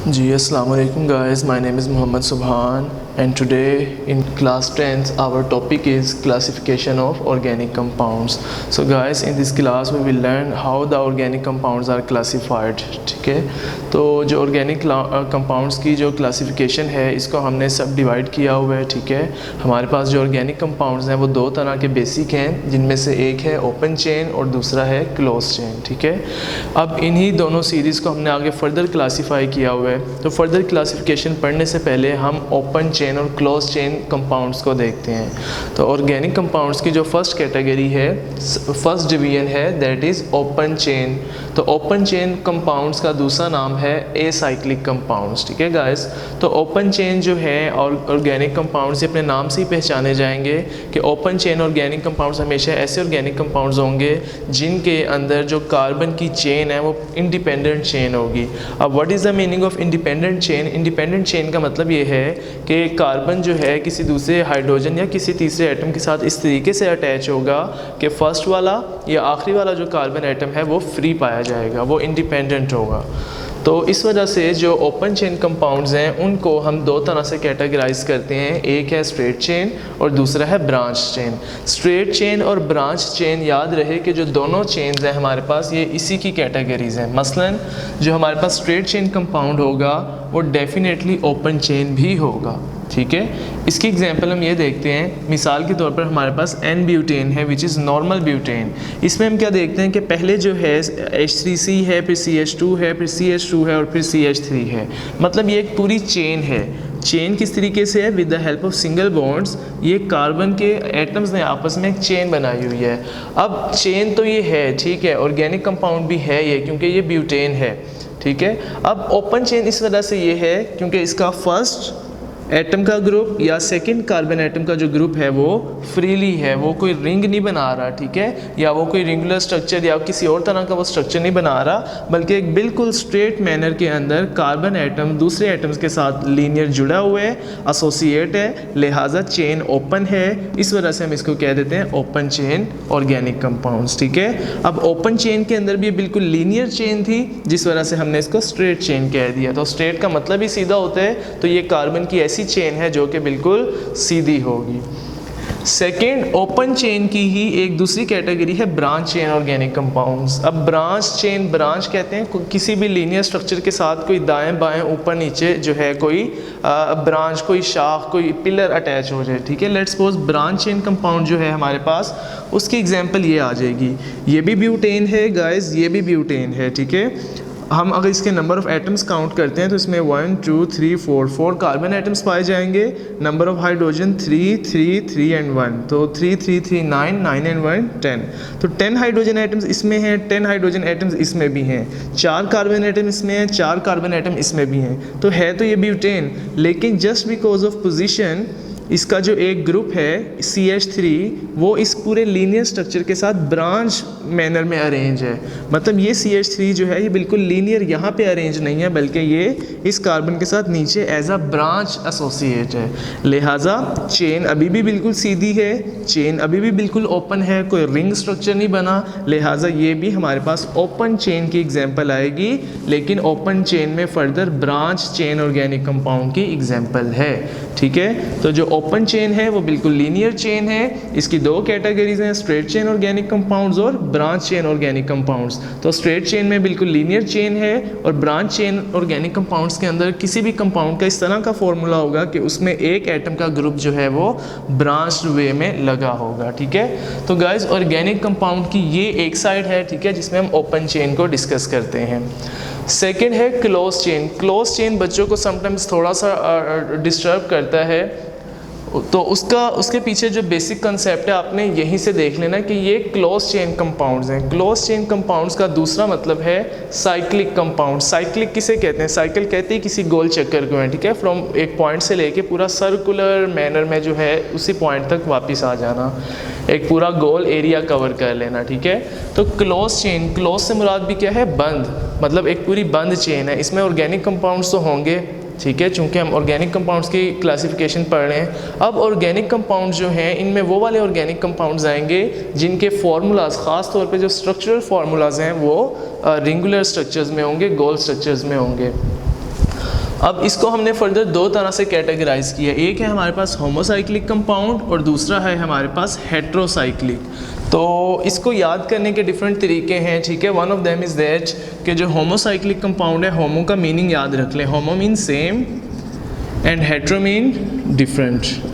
जी अस्सलाम वालेकुम guys, my name is Mohammad Subhan and today in class 10th our topic is classification of organic compounds. So guys, in this class we will learn how the organic compounds are classified. ठीक है, तो जो organic compounds की जो classification है इसको हमने सब डिवाइड किया हुआ है. ठीक है, हमारे पास जो organic compounds हैं वो दो तरह के बेसिक हैं, जिनमें से एक है ओपन चेन और दूसरा है क्लोज चेन. ठीक है, अब इन्हीं दोनों सीरीज़ को हमने आगे फर्दर क्लासीफाई किया हुआ है. तो फर्दर क्लासिफिकेशन पढ़ने से पहले हम ओपन चेन और क्लोज चेन कंपाउंड्स को देखते हैं. तो ऑर्गेनिक कंपाउंड्स की जो फर्स्ट कैटेगरी है, फर्स्ट डिवीजन है, दैट इज़ ओपन चेन. तो ओपन चेन कंपाउंड्स का दूसरा नाम है एसाइक्लिक कंपाउंड्स. ठीक है गाइस, तो ओपन चेन जो है और ऑर्गेनिक कंपाउंड्स अपने नाम से ही पहचाने जाएंगे कि ओपन चेन ऑर्गेनिक कंपाउंड्स हमेशा ऐसे ऑर्गेनिक कंपाउंड्स होंगे जिनके अंदर जो कार्बन की चेन है वो इंडिपेंडेंट चेन होगी. अब what is the meaning of independent chain? Independent chain का मतलब ये है कि कार्बन जो है किसी दूसरे हाइड्रोजन या किसी तीसरे एटम के साथ इस तरीके से अटैच होगा कि फर्स्ट वाला या आखिरी वाला जो कार्बन एटम है वो फ्री पाया जाएगा, वो इंडिपेंडेंट होगा. तो इस वजह से जो ओपन चेन कंपाउंड्स हैं उनको हम दो तरह से कैटेगराइज करते हैं. एक है स्ट्रेट चेन और दूसरा है ब्रांच चेन. स्ट्रेट चेन और ब्रांच चेन, याद रहे कि जो दोनों चेन्स हैं हमारे पास ये इसी की कैटेगरीज हैं. मसलन जो हमारे पास स्ट्रेट चेन कंपाउंड होगा वो डेफिनेटली ओपन चेन भी होगा. ठीक है, इसकी एग्जांपल हम ये देखते हैं. मिसाल के तौर पर हमारे पास एन ब्यूटेन है विच इज़ नॉर्मल ब्यूटेन. इसमें हम क्या देखते हैं कि पहले जो है H3C है, फिर CH2 है, फिर CH2 है और फिर CH3 है. मतलब ये एक पूरी चेन है. चेन किस तरीके से है? With the help of single bonds ये कार्बन के एटम्स ने आपस में एक चेन बनाई हुई है. अब चेन तो ये है, ठीक है, ऑर्गेनिक कंपाउंड भी है ये, क्योंकि ये ब्यूटेन है. ठीक है, अब ओपन चेन इस वजह से ये है क्योंकि इसका फर्स्ट एटम का ग्रुप या सेकंड कार्बन एटम का जो ग्रुप है वो फ्रीली है, वो कोई रिंग नहीं बना रहा. ठीक है, या वो कोई रिंगुलर स्ट्रक्चर या किसी और तरह का वो स्ट्रक्चर नहीं बना रहा, बल्कि एक बिल्कुल स्ट्रेट मैनर के अंदर कार्बन एटम दूसरे एटम्स के साथ लीनियर जुड़ा हुआ है, एसोसिएट है, लिहाजा चेन ओपन है. इस वजह से हम इसको कह देते हैं ओपन चेन ऑर्गेनिक कंपाउंड्स. ठीक है, अब ओपन चेन के अंदर भी बिल्कुल लीनियर चेन थी, जिस वजह से हमने इसको स्ट्रेट चेन कह दिया. तो स्ट्रेट का मतलब ही सीधा होता है, तो ये कार्बन की ऐसी चेन है जो कि बिल्कुल सीधी होगी. सेकेंड, ओपन चेन की ही एक दूसरी कैटेगरी है ब्रांच चेन ऑर्गेनिक कंपाउंड्स. अब ब्रांच चेन, ब्रांच कहते हैं किसी भी लीनियर स्ट्रक्चर के साथ कोई दाएं बाएं ऊपर नीचे जो है कोई ब्रांच, कोई शाख, कोई पिलर अटैच हो जाए. ठीक है, let's suppose branch chain compound जो है हमारे पास, उसकी एग्जांपल ये आ जाएगी. ये भी ब्यूटेन है गाइस, ये भी ब्यूटेन है. ठीक है, हम अगर इसके नंबर ऑफ एटम्स काउंट करते हैं तो इसमें 1 2 3 4 कार्बन एटम्स पाए जाएंगे. नंबर ऑफ हाइड्रोजन 3 3 3 एंड 1, तो 3 3 3 9 9 एंड 1 10. तो 10 हाइड्रोजन एटम्स इसमें हैं, 10 हाइड्रोजन एटम्स इसमें भी हैं, 4 कार्बन एटम इसमें हैं, 4 कार्बन एटम इसमें भी हैं. तो है तो ये ब्यूटेन, लेकिन जस्ट बिकॉज ऑफ पोजिशन इसका जो एक ग्रुप है CH3 वो इस पूरे लीनियर स्ट्रक्चर के साथ ब्रांच मैनर में अरेंज है. मतलब ये CH3 जो है ये बिल्कुल लीनियर यहाँ पे अरेंज नहीं है, बल्कि ये इस कार्बन के साथ नीचे एज अ ब्रांच एसोसिएट है. लिहाजा चेन अभी भी बिल्कुल सीधी है, चेन अभी भी बिल्कुल ओपन है, कोई रिंग स्ट्रक्चर नहीं बना. लिहाजा ये भी हमारे पास ओपन चेन की एग्जाम्पल आएगी, लेकिन ओपन चेन में further branch chain organic compound की एग्जाम्पल है. ठीक है, तो जो ओपन चेन है वो बिल्कुल लीनियर चेन है. इसकी दो कैटेगरीज हैं, स्ट्रेट चेन ऑर्गेनिक कंपाउंड्स और ब्रांच चेन ऑर्गेनिक कंपाउंड्स. तो स्ट्रेट चेन में बिल्कुल लीनियर चेन है, और ब्रांच चेन ऑर्गेनिक कंपाउंड्स के अंदर किसी भी कंपाउंड का इस तरह का फॉर्मूला होगा कि उसमें एक एटम का ग्रुप जो है वो ब्रांच वे में लगा होगा. ठीक है, तो गाइज ऑर्गेनिक कंपाउंड की ये एक साइड है, ठीक है, जिसमें हम ओपन चेन को डिस्कस करते हैं. सेकेंड है क्लोज चेन. क्लोज चेन बच्चों को समटाइम्स थोड़ा सा डिस्टर्ब करता है, तो उसके पीछे जो बेसिक कंसेप्ट है आपने यहीं से देख लेना कि ये क्लोज चेन कंपाउंड्स हैं. क्लोज चेन कंपाउंड्स का दूसरा मतलब है साइक्लिक कंपाउंड. साइक्लिक किसे कहते हैं? साइकिल कहते हैं किसी गोल चक्कर को है. ठीक है, फ्रॉम एक पॉइंट से लेके पूरा सर्कुलर मैनर में जो है उसी पॉइंट तक वापस आ जाना, एक पूरा गोल एरिया कवर कर लेना. ठीक है, तो क्लोज चेन, क्लोज से मुराद भी क्या है? बंद, मतलब एक पूरी बंद चेन है. इसमें ऑर्गेनिक कंपाउंड्स तो होंगे, ठीक है, चूँकि हम ऑर्गेनिक कंपाउंड्स की क्लासिफिकेशन पढ़ रहे हैं. अब ऑर्गेनिक कंपाउंड्स जो हैं इनमें वो वाले ऑर्गेनिक कंपाउंड्स आएंगे जिनके फार्मूलाज, ख़ास तौर पे जो स्ट्रक्चरल फार्मूलाज हैं वो रिंगुलर स्ट्रक्चर्स में होंगे, गोल स्ट्रक्चर्स में होंगे. अब इसको हमने फर्दर दो तरह से कैटेगराइज किया, एक है हमारे पास होमोसाइक्लिक कंपाउंड और दूसरा है हमारे पास हेट्रोसाइक्लिक। तो इसको याद करने के डिफरेंट तरीके हैं, ठीक है। One of them is that कि जो होमोसाइक्लिक कंपाउंड है, होमो का मीनिंग याद रख लें, homo mean same and hetero mean different.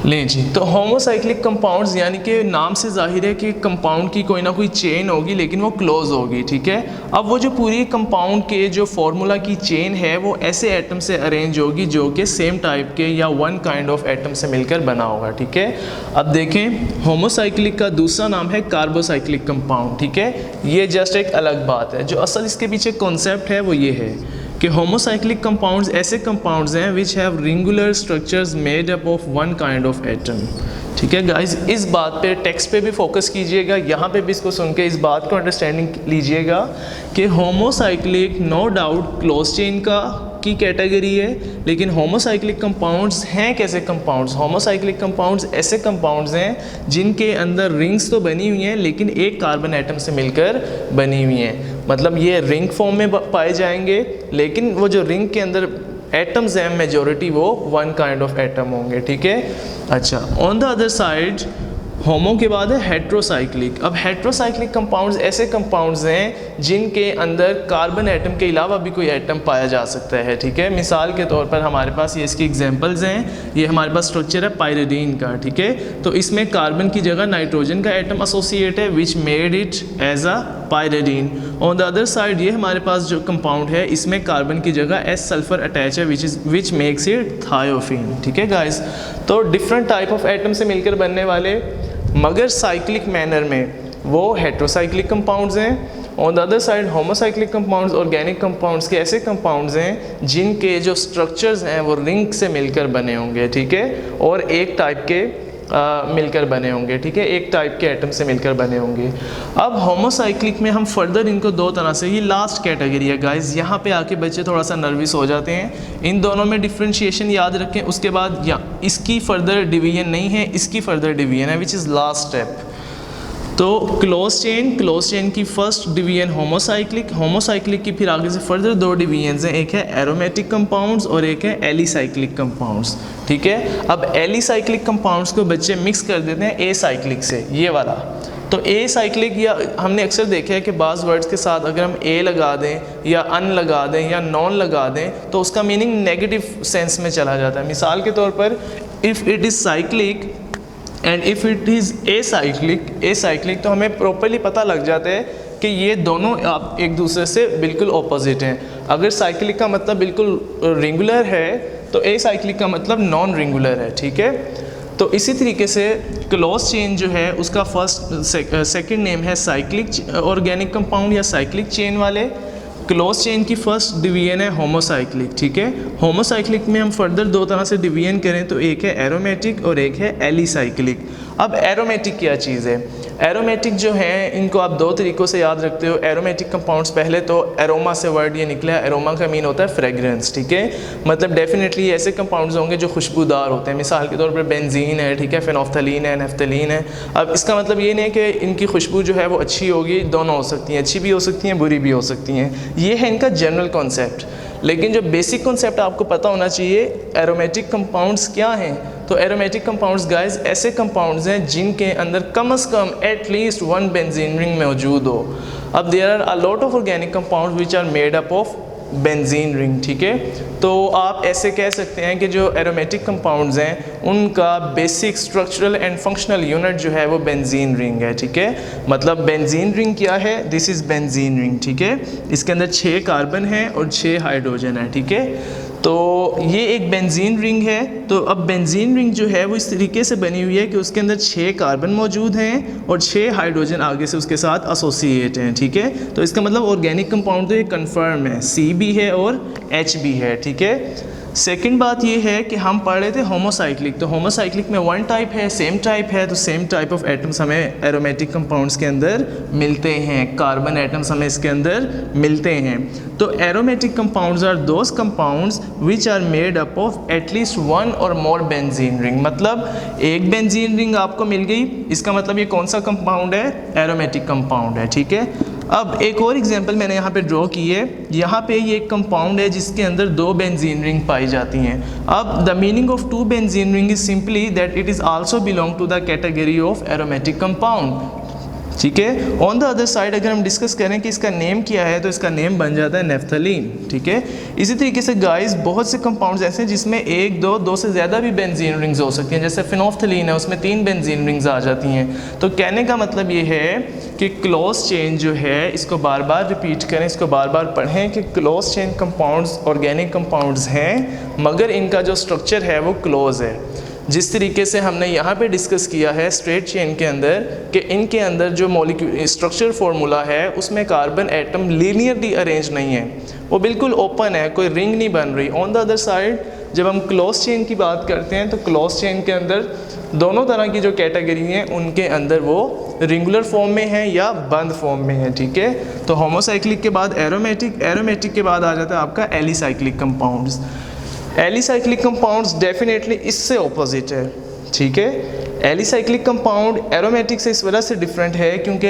लें जी, तो होमोसाइक्लिक कंपाउंड्स यानी कि नाम से जाहिर है कि कंपाउंड की कोई ना कोई चेन होगी लेकिन वो क्लोज होगी, ठीक है। अब वो जो पूरी कंपाउंड के जो फार्मूला की चेन है वो ऐसे एटम से अरेंज होगी जो कि सेम टाइप के या वन काइंड ऑफ एटम से मिलकर बना होगा, ठीक है। अब देखें, होमोसाइक्लिक का दूसरा नाम है कार्बोसाइक्लिक कंपाउंड, ठीक है। ये जस्ट एक अलग बात है, जो असल इसके पीछे कॉन्सेप्ट है वो ये है कि होमोसाइक्लिक कंपाउंड्स ऐसे कंपाउंड्स हैं which have ringular structures made up of one kind of atom, ठीक है गाइस। इस बात पे टेक्स्ट पे भी फोकस कीजिएगा, यहाँ पे भी इसको सुन के इस बात को अंडरस्टैंडिंग लीजिएगा कि homocyclic no doubt close chain की कैटेगरी है, लेकिन होमोसाइक्लिक कंपाउंड्स हैं कैसे कंपाउंड्स? होमोसाइक्लिक कंपाउंड्स ऐसे कंपाउंड्स हैं जिनके अंदर रिंग्स तो बनी हुई हैं लेकिन एक कार्बन एटम से मिलकर बनी हुई हैं। मतलब ये रिंग फॉर्म में पाए जाएंगे लेकिन वो जो रिंग के अंदर एटम्स हैं मेजॉरिटी वो वन काइंड ऑफ एटम होंगे, ठीक है। अच्छा, ऑन द अदर साइड होमो के बाद है हेट्रोसाइक्लिक। अब हेट्रोसाइक्लिक कंपाउंड्स ऐसे कंपाउंड्स हैं जिनके अंदर कार्बन एटम के अलावा भी कोई एटम पाया जा सकता है, ठीक है। मिसाल के तौर पर हमारे पास ये इसकी एग्जांपल्स हैं, ये हमारे पास स्ट्रक्चर है पायरिडीन का, ठीक है। तो इसमें कार्बन की जगह नाइट्रोजन का एटम एसोसिएट है which made it as a pyridine. On the other side ये हमारे पास जो कंपाउंड है इसमें कार्बन की जगह एस सल्फर अटैच है विच मेक्स इट थायोफीन, ठीक है गाइस। तो डिफरेंट टाइप ऑफ एटम से मिलकर बनने वाले मगर साइक्लिक मैनर में वो हेट्रोसाइक्लिक कंपाउंड्स हैं। On the other side homocyclic compounds organic compounds के ऐसे कंपाउंड्स हैं जिनके जो स्ट्रक्चर्स हैं वो रिंग से मिलकर बने होंगे, ठीक है, और एक टाइप के मिलकर बने होंगे, ठीक है, एक टाइप के एटम से मिलकर बने होंगे। अब होमोसाइक्लिक में हम फर्दर इनको दो तरह से, ये लास्ट कैटेगरी है गाइस, यहाँ पे आके बच्चे थोड़ा सा नर्वस हो जाते हैं। इन दोनों में डिफ्रेंशिएशन याद रखें, उसके बाद या इसकी फर्दर डिवीजन नहीं है, इसकी फर्दर डिवीजन है विच इज़ लास्ट स्टेप। तो क्लोज चेन की फर्स्ट डिवीजन होमोसाइक्लिक की फिर आगे से फर्दर दो डिवीजन्स हैं, एक है एरोमेटिक कंपाउंड्स और एक है एलिसाइक्लिक कंपाउंड्स, ठीक है। अब एलिसाइक्लिक कंपाउंड्स को बच्चे मिक्स कर देते हैं ए साइक्लिक से, ये वाला। तो ए साइक्लिक या हमने अक्सर देखा है कि बाज़ वर्ड्स के साथ अगर हम ए लगा दें या अन लगा दें या नॉन लगा दें तो उसका मीनिंग नेगेटिव सेंस में चला जाता है। मिसाल के तौर पर if it is cyclic and if it is acyclic, तो हमें प्रॉपरली पता लग जाता है कि ये दोनों आप एक दूसरे से बिल्कुल ऑपोजिट हैं। अगर साइक्लिक का मतलब बिल्कुल रिंगुलर है तो एसाइक्लिक का मतलब नॉन रिंगुलर है, ठीक है। तो इसी तरीके से क्लोज चेन जो है उसका सेकंड नेम है साइक्लिक ऑर्गेनिक कंपाउंड या साइक्लिक चेन वाले। क्लोज चेन की फर्स्ट डिवीजन है होमोसाइक्लिक, ठीक है। होमोसाइक्लिक में हम फर्दर दो तरह से डिवीजन करें तो एक है एरोमेटिक और एक है एलिसाइक्लिक। अब एरोमेटिक क्या चीज़ है? एरोमेटिक जो है इनको आप दो तरीक़ों से याद रखते हो। एरोमेटिक कंपाउंड्स, पहले तो एरोमा से वर्ड ये निकला है, एरोमा का मीन होता है फ्रेगरेंस, ठीक है। मतलब डेफिनेटली ऐसे कंपाउंड्स होंगे जो खुशबूदार होते हैं। मिसाल के तौर पर बेंजीन है, ठीक है, फेनोफ्थलीन है, नेफ्थलीन है। अब इसका मतलब ये नहीं कि इनकी खुशबू जो है वो अच्छी होगी, दोनों हो सकती हैं, अच्छी भी हो सकती हैं, बुरी भी हो सकती हैं। ये है इनका जनरल कॉन्सेप्ट। लेकिन जो बेसिक कॉन्सेप्ट आपको पता होना चाहिए, एरोमेटिक कंपाउंड्स क्या हैं। तो एरोमेटिक कंपाउंड्स गाइस ऐसे कंपाउंड्स हैं जिनके अंदर कम से कम एटलीस्ट वन बेंजीन रिंग मौजूद हो। अब there are a lot of organic compounds which are made up of benzene ring, ठीक है। तो आप ऐसे कह सकते हैं कि जो एरोमेटिक कंपाउंड्स हैं उनका basic structural and functional unit जो है वो बेंजीन रिंग है, ठीक है। मतलब बेंजीन रिंग क्या है? दिस इज़ बेंजीन रिंग, ठीक है। इसके अंदर 6 कार्बन है और 6 हाइड्रोजन है, ठीक है। तो ये एक बेंजीन रिंग है। तो अब बेंजीन रिंग जो है वो इस तरीके से बनी हुई है कि उसके अंदर 6 कार्बन मौजूद हैं और 6 हाइड्रोजन आगे से उसके साथ एसोसिएट हैं, ठीक है। तो इसका मतलब ऑर्गेनिक कंपाउंड तो ये कन्फर्म है, C भी है और H भी है, ठीक है। सेकंड बात ये है कि हम पढ़ रहे थे होमोसाइक्लिक, तो होमोसाइक्लिक में वन टाइप है, सेम टाइप है, तो सेम टाइप ऑफ एटम्स हमें एरोमेटिक कंपाउंड्स के अंदर मिलते हैं, कार्बन एटम्स हमें इसके अंदर मिलते हैं। तो aromatic compounds are those compounds which are made up of at least one और मोर बेंजीन रिंग। मतलब एक बेंजीन रिंग आपको मिल गई, इसका मतलब ये कौन सा कंपाउंड है? एरोमेटिक कंपाउंड है, ठीक है। अब एक और एग्जांपल मैंने यहाँ पे ड्रॉ की है। यहाँ पे ये एक कंपाउंड है जिसके अंदर 2 बेंजीन रिंग पाई जाती हैं। अब the meaning of 2 benzene ring is simply that it is also belong to the category of aromatic compound. ठीक है, ऑन द अदर साइड अगर हम डिस्कस करें कि इसका नेम क्या है तो इसका नेम बन जाता है नेफ्थलीन। ठीक है, इसी तरीके से गाइस बहुत से कंपाउंड्स ऐसे हैं जिसमें 1, 2 से ज़्यादा भी बेंजीन रिंग्स हो सकती हैं। जैसे फिनोफ्थलीन है, उसमें 3 बेंजीन रिंग्स आ जाती हैं। तो कहने का मतलब ये है कि क्लोज चेन जो है, इसको बार बार रिपीट करें, इसको बार बार पढ़ें कि close chain compounds organic compounds हैं, मगर इनका जो स्ट्रक्चर है वो क्लोज है। जिस तरीके से हमने यहाँ पे डिस्कस किया है स्ट्रेट चेन के अंदर कि इनके अंदर जो मॉलिक्यूल स्ट्रक्चर फार्मूला है उसमें कार्बन एटम लीनियरली अरेंज नहीं है, वो बिल्कुल ओपन है, कोई रिंग नहीं बन रही। ऑन द अदर साइड जब हम क्लोज चेन की बात करते हैं तो क्लोज चेन के अंदर दोनों तरह की जो कैटेगरी हैं उनके अंदर वो रिंगुलर फॉर्म में है या बंद फॉर्म में है। ठीक है, तो होमोसाइक्लिक के बाद एरोमेटिक, एरोमेटिक के बाद आ जाता है आपका alicyclic compounds. Alicyclic compounds definitely इससे ऑपोजिट है। ठीक है, एलिसाइक्लिक कंपाउंड एरोमेटिक से इस वजह से डिफरेंट है क्योंकि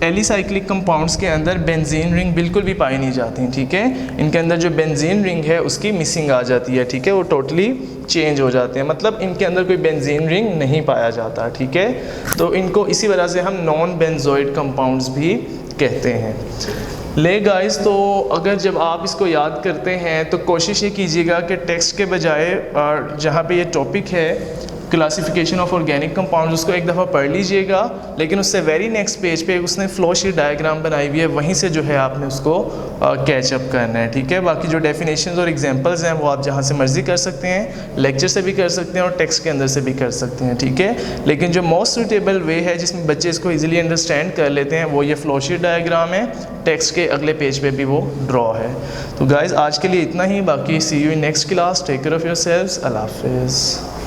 एलिसाइक्लिक कंपाउंड्स के अंदर बेंजीन रिंग बिल्कुल भी पाई नहीं जाती। ठीक है, इनके अंदर जो बेंजीन रिंग है उसकी मिसिंग आ जाती है। ठीक है, वो टोटली चेंज हो जाते हैं, मतलब इनके अंदर कोई बेंजीन रिंग नहीं पाया जाता। ठीक है, तो इनको इसी वजह से हम नॉन बेंजोइड कंपाउंड्स भी कहते हैं। ले गाइस, तो अगर जब आप इसको याद करते हैं तो कोशिश ये कीजिएगा कि टेक्स्ट के बजाय जहाँ पे ये टॉपिक है क्लासिफिकेशन ऑफ ऑर्गेनिक कंपाउंड्स उसको एक दफ़ा पढ़ लीजिएगा, लेकिन उससे वेरी नेक्स्ट पेज पे उसने फ्लो शीट डायग्राम बनाई हुई है, वहीं से जो है आपने उसको कैचअप करना है। ठीक है, बाकी जो डेफिनेशंस और एग्जांपल्स हैं वो आप जहाँ से मर्जी कर सकते हैं, लेक्चर से भी कर सकते हैं और टेक्स्ट के अंदर से भी कर सकते हैं। ठीक है, लेकिन जो मोस्ट सूटेबल वे है जिसमें बच्चे इसको ईजिली अंडरस्टैंड कर लेते हैं वो ये फ्लो शीट डायग्राम है, टेक्स्ट के अगले पेज पे भी वो ड्रॉ है। तो गाइज़ आज के लिए इतना ही, बाकी see you in next class. Take care of yourselves. अल्लाह हाफ़िज़।